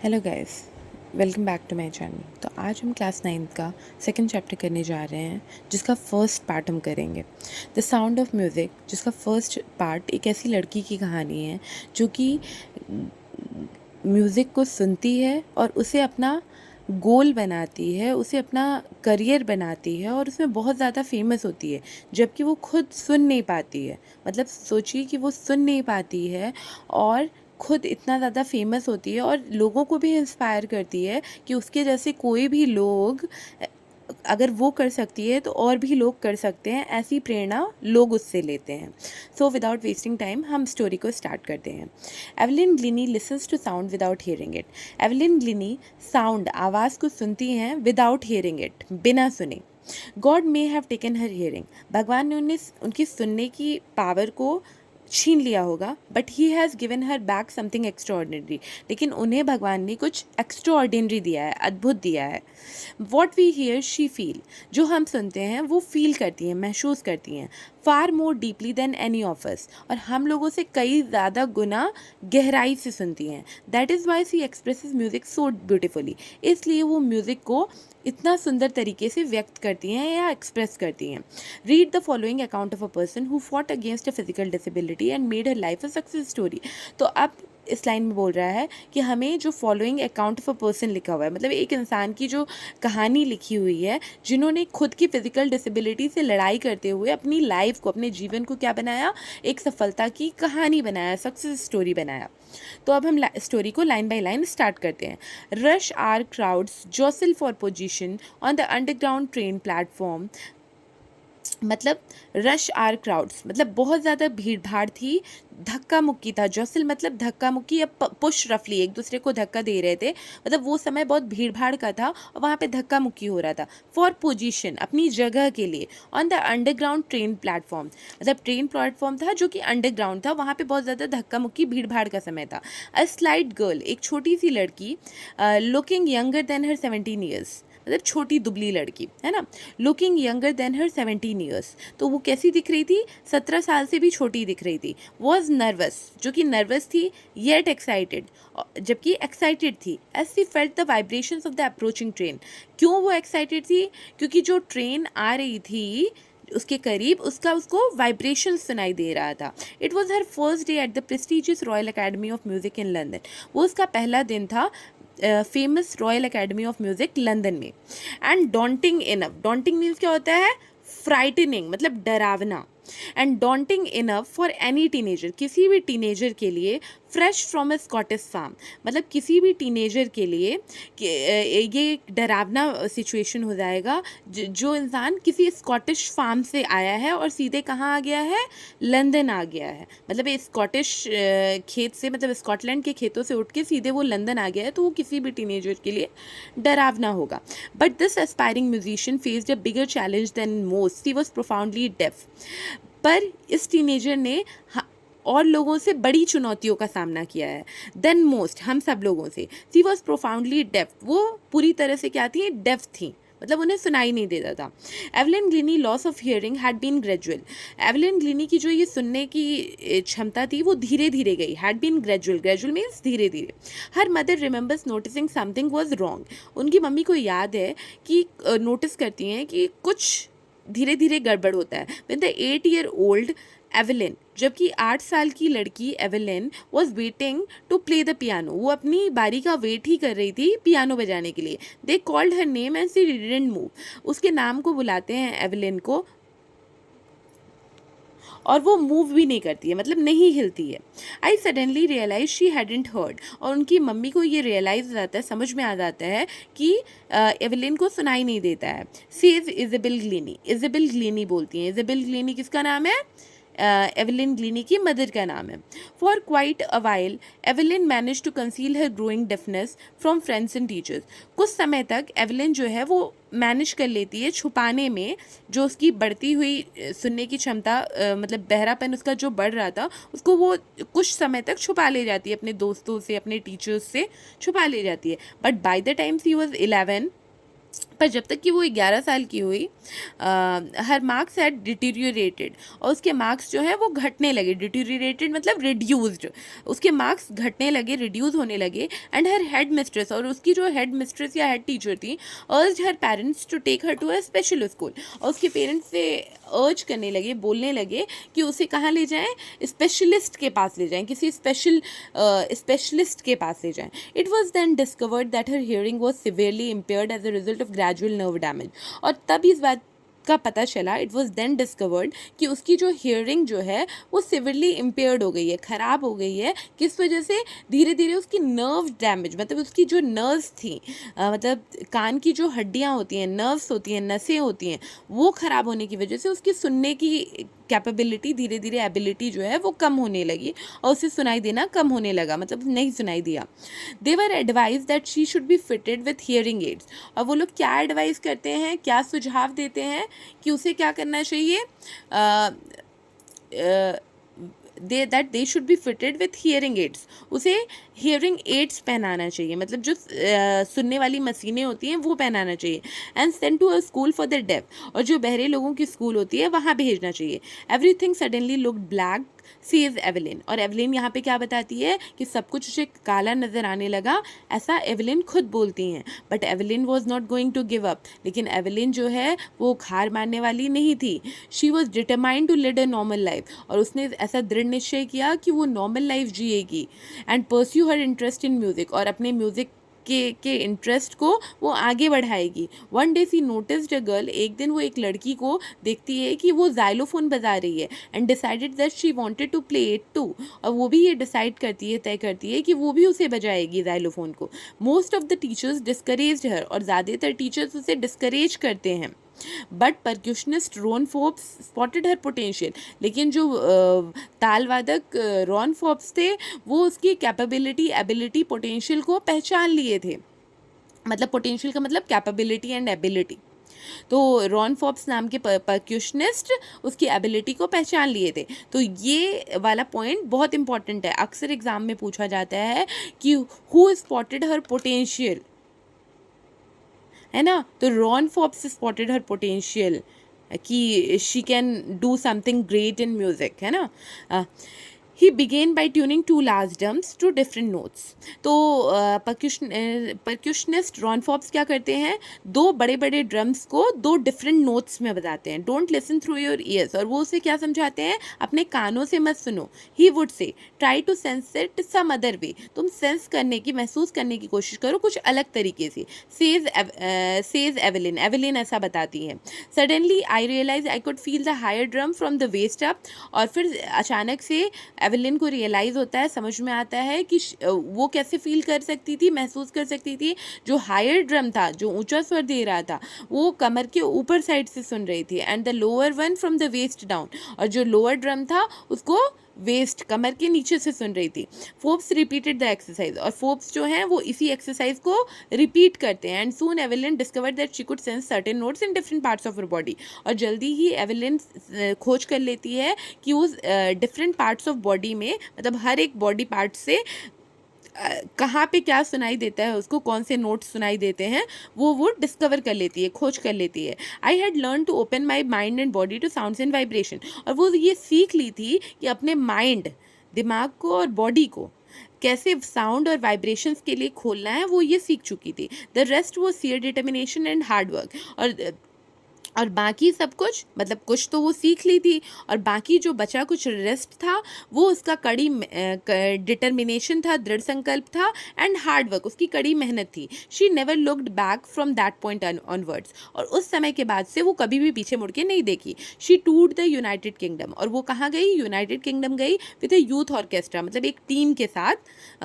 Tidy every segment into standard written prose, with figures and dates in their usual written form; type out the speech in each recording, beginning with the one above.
Hello guys, welcome back to my channel. तो आज हम क्लास 9th का सेकंड चैप्टर करने जा रहे हैं, जिसका फर्स्ट पार्ट हम करेंगे द साउंड ऑफ म्यूज़िक। जिसका फर्स्ट पार्ट एक ऐसी लड़की की कहानी है जो कि म्यूज़िक को सुनती है और उसे अपना गोल बनाती है, उसे अपना करियर बनाती है और उसमें बहुत ज़्यादा फेमस होती है, जबकि वो खुद सुन नहीं पाती है। मतलब सोचिए कि वो सुन नहीं पाती है और खुद इतना ज़्यादा फेमस होती है और लोगों को भी इंस्पायर करती है कि उसके जैसे कोई भी लोग अगर वो कर सकती है तो और भी लोग कर सकते हैं, ऐसी प्रेरणा लोग उससे लेते हैं। सो विदाउट वेस्टिंग टाइम हम स्टोरी को स्टार्ट करते हैं। Evelyn Glennie listens to sound without hearing it. Evelyn Glennie sound आवाज़ को सुनती हैं विदाउट हियरिंग इट, बिना सुने। God may have taken her hearing, भगवान ने उन्हें उनकी सुनने की पावर को छीन लिया होगा, but he has given her back something extraordinary, लेकिन उन्हें भगवान ने कुछ एक्स्ट्राऑर्डिनरी दिया है, अद्भुत दिया है। What we hear she feel, जो हम सुनते हैं वो फील करती हैं, महसूस करती हैं, far more deeply than any of us, और हम लोगों से कई ज़्यादा गुना गहराई से सुनती हैं। That is why she expresses music so beautifully, इसलिए वो म्यूज़िक को इतना सुंदर तरीके से व्यक्त करती हैं या एक्सप्रेस करती हैं। Read the following account of a person who fought against a physical disability and made her life a success story. तो अब इस लाइन में बोल रहा है कि हमें जो following account of a person लिखा हुआ है, मतलब एक इंसान की जो कहानी लिखी हुई है, जिन्होंने खुद की फिजिकल डिसेबिलिटी से लड़ाई करते हुए अपनी लाइफ को, अपने जीवन को क्या बनाया, एक सफलता की कहानी बनाया, सक्सेस स्टोरी बनाया। तो अब हम स्टोरी को लाइन बाय लाइन स्टार्ट करते हैं। Rush hour crowds jostle for position on the underground train platform. मतलब रश आर क्राउड्स मतलब बहुत ज़्यादा भीड़ भाड़ थी, धक्का मुक्की था। जॉसल मतलब धक्का मुक्की या पुश, रफली एक दूसरे को धक्का दे रहे थे, मतलब वो समय बहुत भीड़ भाड़ का था और वहाँ पे धक्का मुक्की हो रहा था। फॉर पोजीशन, अपनी जगह के लिए। On the underground train platform, मतलब ट्रेन प्लेटफॉर्म था जो कि अंडरग्राउंड था, वहाँ पे बहुत ज़्यादा धक्का मुक्की भीड़ भाड़ का समय था। अ स्लाइट गर्ल, एक छोटी सी लड़की, लुकिंग यंगर देन हर 17 ईयर्स, मतलब छोटी दुबली लड़की है ना, लुकिंग यंगर देन हर 17 ईयर्स, तो वो कैसी दिख रही थी, 17 साल से भी छोटी दिख रही थी। वॉज नर्वस, जो कि नर्वस थी, येट एक्साइटेड, जबकि एक्साइटेड थी। As she felt the vibrations of the approaching train, क्यों वो एक्साइटेड थी, क्योंकि जो ट्रेन आ रही थी उसके करीब, उसका उसको वाइब्रेशन सुनाई दे रहा था। It was her first day at the prestigious Royal Academy of Music in London, वो उसका पहला दिन था famous Royal Academy of Music London में। And daunting enough, daunting means क्या होता है, फ्राइटनिंग मतलब डरावना। And daunting enough for any teenager, किसी भी टीनेजर के लिए। Fresh from a Scottish farm, मतलब किसी भी टीनेजर के लिए ये एक डरावना सिचुएशन हो जाएगा। जो इंसान किसी स्कॉटिश फार्म से आया है और सीधे कहाँ आ गया है, लंदन आ गया है, मतलब ये स्कॉटिश खेत से, मतलब स्कॉटलैंड के खेतों से उठ के सीधे वो लंदन आ गया है, तो वो किसी भी टीनेजर के लिए डरावना होगा। But this aspiring musician faced a bigger challenge than most, he was profoundly deaf. पर इस टीनेजर ने और लोगों से बड़ी चुनौतियों का सामना किया है, देन मोस्ट, हम सब लोगों से। सी वॉज प्रोफाउंडली डेफ, वो पूरी तरह से क्या थी, डेफ थी, मतलब उन्हें सुनाई नहीं देता था। Evelyn Glennie loss of hearing had been gradual, Evelyn Glennie की जो ये सुनने की क्षमता थी वो धीरे धीरे गई। Had been gradual, gradual means धीरे धीरे। Her mother remembers noticing something was wrong, उनकी मम्मी को याद है कि नोटिस करती हैं कि कुछ धीरे धीरे गड़बड़ होता है। विद द 8-year-old एवलिन, जबकि 8 साल की लड़की Evelyn was waiting to play the piano, वो अपनी बारी का वेट ही कर रही थी पियानो बजाने के लिए। They called her name and she didn't move, उसके नाम को बुलाते हैं एवलिन को और वो मूव भी नहीं करती है, मतलब नहीं हिलती है। I suddenly realise she hadn't heard, और उनकी मम्मी को ये रियलाइज हो जाता है, समझ में आ जाता है कि एवलिन को सुनाई नहीं देता है। सेज इजेबेल ग्लिनी, इजेबेल ग्लिनी बोलती हैं। इजेबेल ग्लिनी किसका नाम है, एवलिन ग्लिनी की मदर का नाम है। For quite a while Evelyn manage to conceal her growing deafness from friends and teachers, कुछ समय तक एवलिन जो है वो मैनेज कर लेती है छुपाने में जो उसकी बढ़ती हुई सुनने की क्षमता, मतलब बहरापन उसका जो बढ़ रहा था, उसको वो कुछ समय तक छुपा ले जाती है, अपने दोस्तों से, अपने टीचर्स से छुपा ले जाती है। But by the time she was 11, पर जब तक कि वो 11 साल की हुई, हर मार्क्स हैड डिटीरियोरेटेड, और उसके मार्क्स जो है वो घटने लगे। डिटीरियोरेटेड मतलब रिड्यूस्ड, उसके मार्क्स घटने लगे, रिड्यूस होने लगे। एंड हर हेड मिस्ट्रेस, और उसकी जो हेड मिस्ट्रेस या हेड टीचर थी, urged her parents to take her to a special school, और उसके पेरेंट्स से अर्ज करने लगे, बोलने लगे कि उसे कहाँ ले जाएं, स्पेशलिस्ट के पास ले जाएं, किसी स्पेशलिस्ट के पास ले जाएं। It was then discovered that her hearing was severely impaired as a result of gradual nerve damage, और तब इस बात का पता चला, इट वॉज देन डिस्कवर्ड, कि उसकी जो हियरिंग जो है वो सिवियरली इम्पेयर्ड हो गई है, ख़राब हो गई है। किस वजह से? धीरे धीरे उसकी नर्व डैमेज, मतलब उसकी जो नर्व्स थी, मतलब कान की जो हड्डियाँ होती हैं, नर्व्स होती हैं, नसें होती हैं, वो ख़राब होने की वजह से उसकी सुनने की कैपेबिलिटी, धीरे धीरे एबिलिटी जो है वो कम होने लगी, और उसे सुनाई देना कम होने लगा, मतलब नहीं सुनाई दिया। They were advised that she should be fitted with hearing aids, और वो लोग क्या एडवाइस करते हैं, क्या सुझाव देते हैं कि उसे क्या करना चाहिए, that they should be fitted with hearing ads, उसे हियरिंग एड्स पहनाना चाहिए, मतलब जो सुनने वाली मशीनें होती हैं वो पहनाना चाहिए। And send to a school for the deaf, और जो बहरे लोगों की स्कूल होती है वहाँ भेजना चाहिए। Everything suddenly looked black, says Evelyn, और एवलिन यहाँ पे क्या बताती है कि सब कुछ उसे काला नजर आने लगा, ऐसा एवलिन खुद बोलती हैं। But Evelyn was not going to give up, लेकिन एवलिन जो है वो हार मानने वाली नहीं थी। She was determined to lead a normal life, और उसने ऐसा दृढ़ निश्चय किया कि वो नॉर्मल लाइफ जिएगी। And pursue her interest in music, और अपने म्यूजिक के इंटरेस्ट को वो आगे बढ़ाएगी। One day she noticed a girl, एक दिन वो एक लड़की को देखती है कि वो जाइलोफोन बजा रही है, and decided that she wanted to play it too, और वो भी ये डिसाइड करती है, तय करती है कि वो भी उसे बजाएगी जाइलोफोन को। Most of the teachers discouraged her, और ज़्यादातर टीचर्स उसे डिस्करेज करते हैं। But percussionist Ron Forbes spotted her potential, लेकिन जो ताल वादक रॉन फोर्ब्स थे, वो उसकी कैपेबिलिटी, एबिलिटी, पोटेंशियल को पहचान लिए थे। मतलब पोटेंशियल का मतलब कैपेबिलिटी एंड एबिलिटी। तो रॉन फोर्ब्स नाम के परक्यूशनिस्ट उसकी एबिलिटी को पहचान लिए थे। तो ये वाला पॉइंट बहुत इंपॉर्टेंट है, अक्सर एग्जाम में पूछा जाता है कि हु स्पॉटेड हर पोटेंशियल, है ना। तो Ron Forbes spotted her potential कि she can do something great in music, है ना। He began by tuning two large drums to different notes. तो परक्यूशनिस्ट रॉन फोर्ब्स क्या करते हैं, दो बड़े बड़े ड्रम्स को दो डिफरेंट नोट्स में बजाते हैं। Don't listen through your ears, और वो उसे क्या समझाते हैं, अपने कानों से मत सुनो। He would say try to sense it some other way, तुम सेंस करने की, महसूस करने की कोशिश करो कुछ अलग तरीके से। सेज एवलिन, एवलिन ऐसा बताती है। Suddenly I realise I could feel the higher drum from the waist up, और फिर अचानक से एवलिन को रियलाइज़ होता है, समझ में आता है कि वो कैसे फील कर सकती थी, महसूस कर सकती थी। जो हायर ड्रम था, जो ऊंचा स्वर दे रहा था, वो कमर के ऊपर साइड से सुन रही थी, and the lower one from the waist down, और जो लोअर ड्रम था उसको वेस्ट, कमर के नीचे से सुन रही थी। फोर्ब्स रिपीटेड द एक्सरसाइज, और फोर्ब्स जो हैं वो इसी एक्सरसाइज को रिपीट करते हैं। And soon Evelyn discovered that she could sense certain notes in different parts of her body, और जल्दी ही एवलिन खोज कर लेती है कि उस डिफरेंट पार्ट्स ऑफ बॉडी में, मतलब हर एक बॉडी पार्ट से कहाँ पे क्या सुनाई देता है, उसको कौन से नोट्स सुनाई देते हैं, वो डिस्कवर कर लेती है, खोज कर लेती है। I had learn to open my mind and body to sounds and vibration, और वो ये सीख ली थी कि अपने माइंड, दिमाग को और बॉडी को कैसे साउंड और वाइब्रेशंस के लिए खोलना है, वो ये सीख चुकी थी। द रेस्ट वो share determination and hard work, और बाकी सब कुछ, मतलब कुछ तो वो सीख ली थी, और बाकी जो बचा कुछ रेस्ट था वो उसका कड़ी डिटर्मिनेशन था, दृढ़ संकल्प था, एंड हार्ड वर्क, उसकी कड़ी मेहनत थी। She never looked back from that point onwards, और उस समय के बाद से वो कभी भी पीछे मुड़ के नहीं देखी। शी टूर्ड द यूनाइटेड किंगडम, और वो कहाँ गई, यूनाइटेड किंगडम गई विद ए यूथ ऑर्केस्ट्रा, मतलब एक टीम के साथ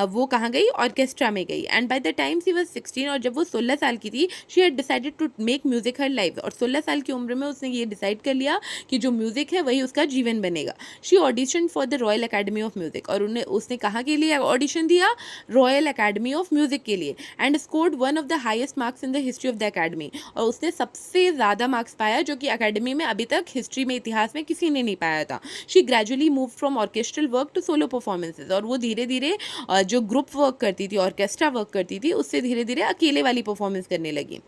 वो कहाँ गई, ऑर्केस्ट्रा में गई। And by the time she was 16, और जब वो 16 साल की थी, she had decided to make music her life, और 16 साल साल की उम्र में उसने ये डिसाइड कर लिया कि जो म्यूज़िक है वही उसका जीवन बनेगा। She audition for the royal Academy of music, और उसने कहाँ के लिए ऑडिशन दिया? रॉयल अकेडमी ऑफ म्यूज़िक के लिए, and scored one of the highest marks in the history of the academy, और उसने सबसे ज़्यादा मार्क्स पाया जो कि अकेडमी में अभी तक हिस्ट्री में, इतिहास में किसी ने नहीं पाया था। She gradually move from orchestral work to solo performances, और वो धीरे धीरे जो ग्रुप वर्क करती थी, ऑर्केस्ट्रा वर्क करती थी, उससे धीरे धीरे अकेले वाली परफॉर्मेंस करने लगी।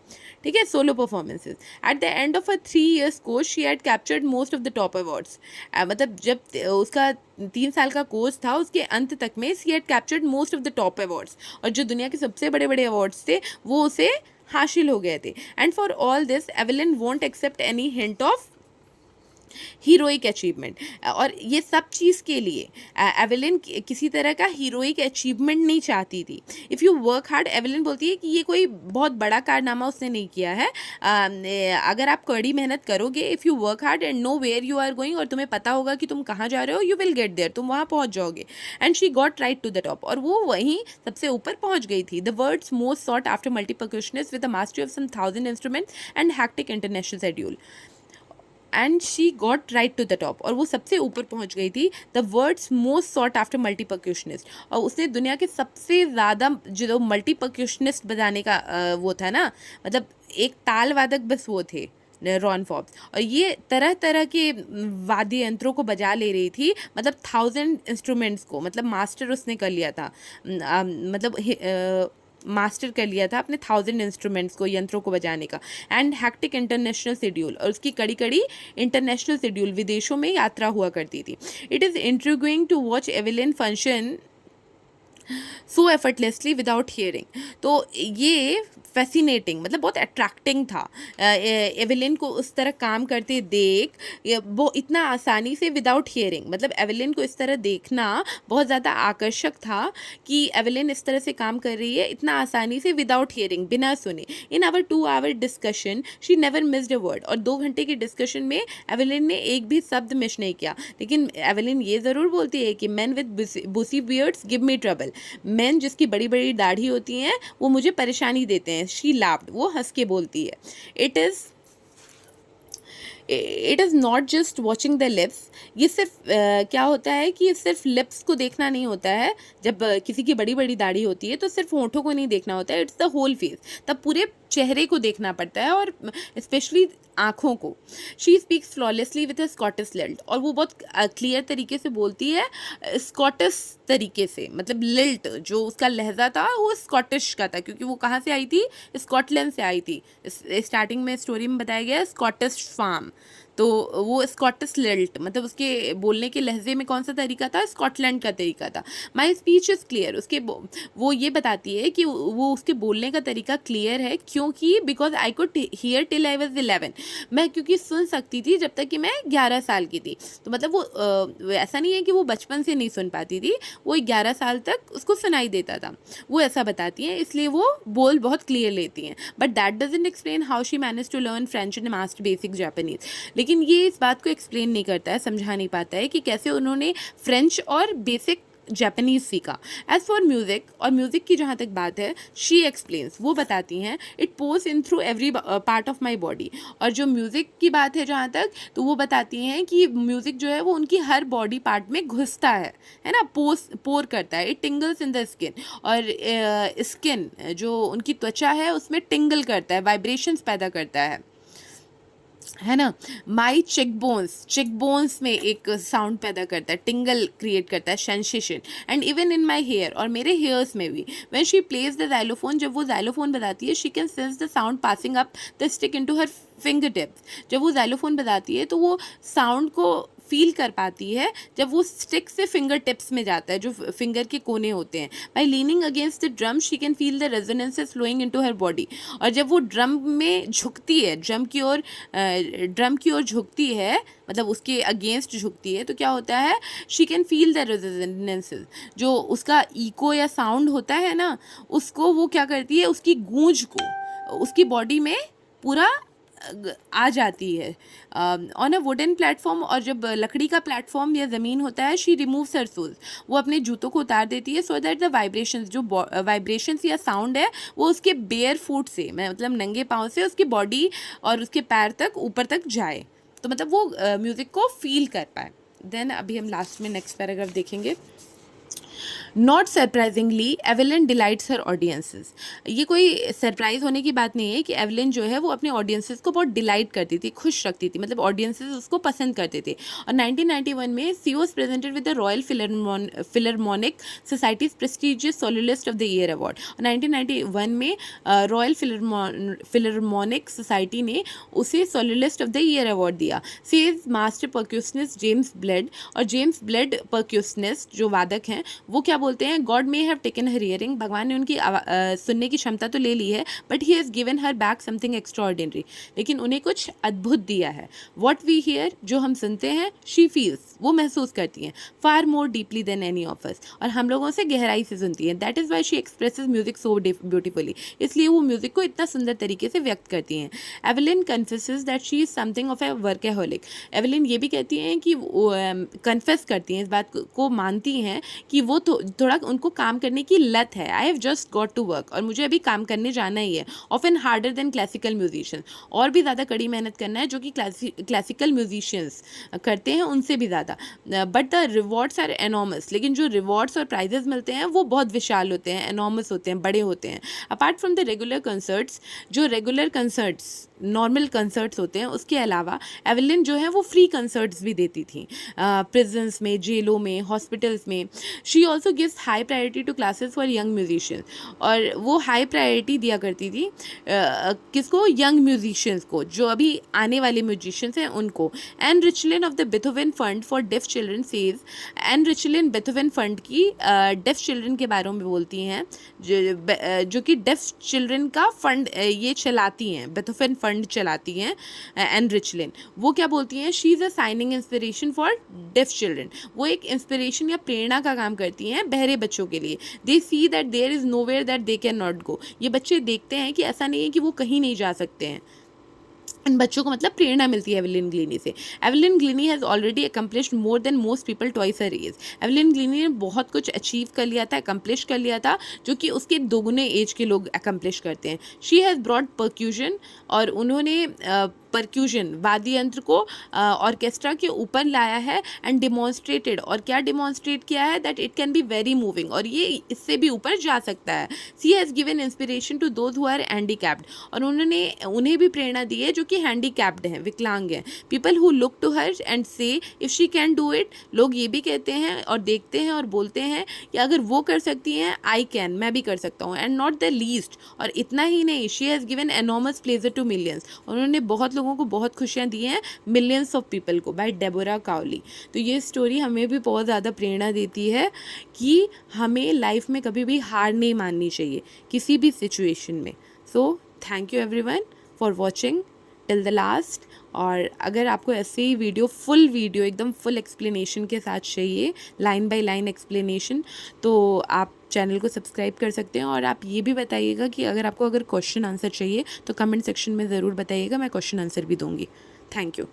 ठीक है, solo performances. At the end of a 3 years course she had captured most of the top awards. मतलब जब उसका 3 साल का कोर्स था, उसके अंत तक में she had captured most of the top awards, और जो दुनिया के सबसे बड़े बड़े अवार्ड्स थे वो उसे हासिल हो गए थे। And for all this Evelyn won't accept any hint of heroic achievement, और ये सब चीज़ के लिए एवेलिन किसी तरह का हीरोइक अचीवमेंट नहीं चाहती थी। If you work hard, Evelyn बोलती है कि ये कोई बहुत बड़ा कारनामा उसने नहीं किया है। अगर आप कड़ी मेहनत करोगे, if you work hard and know where you are going, और तुम्हें पता होगा कि तुम कहाँ जा रहे हो, यू विल गेट देयर, तुम वहाँ पहुँच जाओगे। And she got right to the top, और वो वहीं सबसे ऊपर पहुँच गई थी। The world's most sought after multi percussionist with the mastery of some 1000 instruments and hectic international schedule, and she got right to the top, और वो सबसे ऊपर पहुंच गई थी। The world's most sought after multi percussionist, और उसने दुनिया के सबसे ज़्यादा जो मल्टी परक्यूशनिस्ट बजाने का वो था ना, मतलब एक ताल वादक बस वो थे, रॉन फॉब्स, और ये तरह तरह के वाद्य यंत्रों को बजा ले रही थी, मतलब 1000 इंस्ट्रूमेंट्स को, मतलब मास्टर उसने कर लिया था, मतलब मास्टर कर लिया था अपने 1000 इंस्ट्रूमेंट्स को, यंत्रों को बजाने का। एंड हैक्टिक इंटरनेशनल शेड्यूल, और उसकी कड़ी कड़ी इंटरनेशनल शेड्यूल, विदेशों में यात्रा हुआ करती थी। It is intriguing to watch Evelyn function so effortlessly without hearing. तो ये फैसिनेटिंग, मतलब बहुत अट्रैक्टिंग था एवेलिन को उस तरह काम करते देख, वो इतना आसानी से विदाउट हियरिंग, मतलब एवेलिन को इस तरह देखना बहुत ज़्यादा आकर्षक था कि एवेलिन इस तरह से काम कर रही है इतना आसानी से विदाउट हियरिंग, बिना सुने। In our 2 hour discussion she never missed a word, और 2 घंटे की डिस्कशन में एवेलिन ने एक भी शब्द मिस नहीं किया। लेकिन एवेलिन ये ज़रूर बोलती है कि man with busy beards give me trouble, man जिसकी बड़ी बड़ी दाढ़ी होती हैं वो मुझे परेशानी देते हैं। शी लाफ्ड, वो हंस के बोलती है। It is not just watching the lips, ये सिर्फ क्या होता है कि सिर्फ लिप्स को देखना नहीं होता है। जब किसी की बड़ी बड़ी दाढ़ी होती है तो सिर्फ होठों को नहीं देखना होता है, इट्स द होल फेस, तब पूरे चेहरे को देखना पड़ता है, और स्पेशली आँखों को। She speaks flawlessly with a Scottish lilt, और वो बहुत क्लियर तरीके से बोलती है, स्कॉटिश तरीके से, मतलब लिल्ट जो उसका लहजा था वो स्कॉटिश का था, क्योंकि वो कहाँ से आई थी? स्कॉटलैंड से आई थी। स्टार्टिंग में स्टोरी में बताया गया स्कॉटिश फार्म, तो वो स्कॉटिश लिल्ट, मतलब उसके बोलने के लहजे में कौन सा तरीका था? स्कॉटलैंड का तरीका था। माई स्पीच इज़ क्लियर, उसके वो ये बताती है कि वो उसके बोलने का तरीका क्लियर है, क्योंकि because I could hear till I was 11, मैं क्योंकि सुन सकती थी जब तक कि मैं 11 साल की थी। तो मतलब वो ऐसा नहीं है कि वो बचपन से नहीं सुन पाती थी, वो 11 साल तक उसको सुनाई देता था, वो ऐसा बताती हैं, इसलिए वो बोल बहुत क्लियर लेती हैं। But that doesn't explain how she manage to learn French and master basic Japanese, लेकिन ये इस बात को एक्सप्लेन नहीं करता है, समझा नहीं पाता है कि कैसे उन्होंने फ्रेंच और बेसिक जापानीज़ सीखा। एज़ फॉर म्यूज़िक, और म्यूज़िक की जहाँ तक बात है, शी एक्सप्लेन्स, वो बताती हैं, it pores in through every part of my body, और जो म्यूज़िक की बात है जहाँ तक, तो वो बताती हैं कि म्यूज़िक जो है वो उनकी हर बॉडी पार्ट में घुसता है ना, पोर करता है। इट टिंगल्स इन द स्किन, और स्किन जो उनकी त्वचा है उसमें टिंगल करता है, वाइब्रेशंस पैदा करता है ना। माई चेक बोन्स में एक साउंड पैदा करता है, टिंगल क्रिएट करता है, sensation. And even in my hair, और मेरे हेयर्स में भी। When she plays the xylophone, जब वो जाइलोफोन बजाती है, she can sense the sound passing up the stick into her finger tips, जब वो जाइलोफोन बजाती है तो वो साउंड को फील कर पाती है जब वो स्टिक से फिंगर टिप्स में जाता है, जो फिंगर के कोने होते हैं। By leaning against the drum she can feel the resonances flowing into her body, और जब वो ड्रम में झुकती है, ड्रम की ओर झुकती है, मतलब उसके अगेंस्ट झुकती है, तो क्या होता है? शी कैन फील द रेजोनेंसेस, जो उसका इको या साउंड होता है ना, उसको वो क्या करती है, उसकी गूंज को उसकी बॉडी में पूरा आ जाती है ऑन अ वुडन प्लेटफॉर्म, और जब लकड़ी का प्लेटफॉर्म या ज़मीन होता है, शी रिमूव्स हर शूज़, वो अपने जूतों को उतार देती है, सो दैट द वाइब्रेशंस, जो वाइब्रेशंस या साउंड है वो उसके बेयर फुट से, मतलब नंगे पाँव से उसकी बॉडी और उसके पैर तक ऊपर तक जाए, तो मतलब वो म्यूज़िक को फील कर पाए। देन अभी हम लास्ट में नेक्स्ट पैराग्राफ देखेंगे। Not surprisingly Evelyn delights her audiences. ये कोई सरप्राइज होने की बात नहीं है कि एवेलिन जो है वो अपने ऑडियंसेस को बहुत डिलाइट करती थी, खुश रखती थी, मतलब ऑडियंसेस उसको पसंद करते थे। और 1991 में she was presented with the Royal Philharmonic Society's prestigious soloist of the year award. और 1991 में रॉयल फिलरमोनिक सोसाइटी ने उसे soloist of the year award दिया। She is master percussionist James Blade, और जेम्स ब्लेड परक्यूशनिस्ट जो वादक हैं वो क्या बोलते हैं, God may have taken her hearing, भगवान ने उनकी सुनने की क्षमता तो ले ली है, but he has given her back something extraordinary, लेकिन उन्हें कुछ अद्भुत दिया है। वॉट वी हियर, जो हम सुनते हैं, शी फील्स, वो महसूस करती हैं, far more deeply than any of us, और हम लोगों से गहराई से सुनती हैं। That is why she expresses music so beautifully, इसलिए वो म्यूजिक को इतना सुंदर तरीके से व्यक्त करती हैं। Evelyn confesses that she is something of A workaholic. Evelyn ये भी कहती हैं कि कन्फेस करती हैं, इस बात को मानती हैं कि वो थोड़ा उनको काम करने की लत है। I have just got to work, और मुझे अभी काम करने जाना ही है। Often harder than classical musician, और भी ज़्यादा कड़ी मेहनत करना है जो कि क्लासिकल म्यूजिशियंस करते हैं, उनसे भी ज़्यादा। But the rewards are enormous, लेकिन जो रिवॉर्ड्स और प्राइजेस मिलते हैं वो बहुत विशाल होते हैं, एनॉर्मस होते हैं, बड़े होते हैं। Apart from the regular concerts, जो रेगुलर कंसर्ट्स नॉर्मल कंसर्ट्स होते हैं, उसके अलावा एवेलिन जो है वो फ्री कंसर्ट्स भी देती थी, प्रिजन्स में, जेलों में, हॉस्पिटल्स में। She also gives high priority to classes for young musicians, और वो हाई प्रायोरिटी दिया करती थी किसको, यंग म्यूजिशियंस को, जो अभी आने वाले म्यूजिशियंस हैं उनको। And Richlin of the Beethoven fund for deaf children says, and Richlin Beethoven fund की डेफ चिल्ड्रन के बारे में बोलती हैं, जो कि डेफ चिल्ड्रन का फंड ये चलाती हैं, बेथोवेन फंड चलाती हैं। एंड रिचलिन वो क्या बोलती हैं, she is a signing inspiration for deaf children, वो एक इंस्पिरेशन या प्रेरणा का काम करती हैं बहरे बच्चों के लिए। They see that there is nowhere that they cannot नॉट गो, ये बच्चे देखते हैं कि ऐसा नहीं है कि वो कहीं नहीं जा सकते हैं। इन बच्चों को मतलब प्रेरणा मिलती है एवेलिन ग्लीनी से। Evelyn Glennie has already accomplished more than most people twice her age. Evelyn Glennie ने बहुत कुछ अचीव कर लिया था, अकम्प्लिश कर लिया था, जो कि उसके दोगुने एज के लोग अकम्प्लिश करते हैं। शी हैज़ ब्रॉड परक्यूजन, और उन्होंने परक्यूजन वाद्य यंत्र को ऑर्केस्ट्रा के ऊपर लाया है। एंड डिमॉन्स्ट्रेटेड, और क्या डिमॉन्स्ट्रेट किया है, that it can be very moving, और ये इससे भी ऊपर जा सकता है। She has given inspiration to those who are handicapped, और उन्होंने उन्हें भी प्रेरणा दी है जो कि हैंडीकैप्ड हैं, विकलांग हैं। People who look to her and say if she can do it, लोग ये भी कहते हैं और देखते हैं और बोलते हैं कि अगर वो कर सकती हैं, आई कैन, मैं भी कर सकता हूँ। एंड नॉट द लीस्ट, और इतना ही नहीं, she has given enormous pleasure to millions, उन्होंने बहुत लोगों को बहुत खुशियाँ दी हैं, मिलियंस ऑफ पीपल को, बाय डेबोरा काउली। तो ये स्टोरी हमें भी बहुत ज़्यादा प्रेरणा देती है कि हमें लाइफ में कभी भी हार नहीं माननी चाहिए किसी भी सिचुएशन में। So thank you everyone for watching till the last. और अगर आपको ऐसे ही फुल वीडियो एकदम फुल एक्सप्लेनेशन के साथ चाहिए, लाइन बाय लाइन एक्सप्लेनेशन, तो आप चैनल को सब्सक्राइब कर सकते हैं। और आप ये भी बताइएगा कि अगर क्वेश्चन आंसर चाहिए तो कमेंट सेक्शन में ज़रूर बताइएगा, मैं क्वेश्चन आंसर भी दूँगी। Thank you.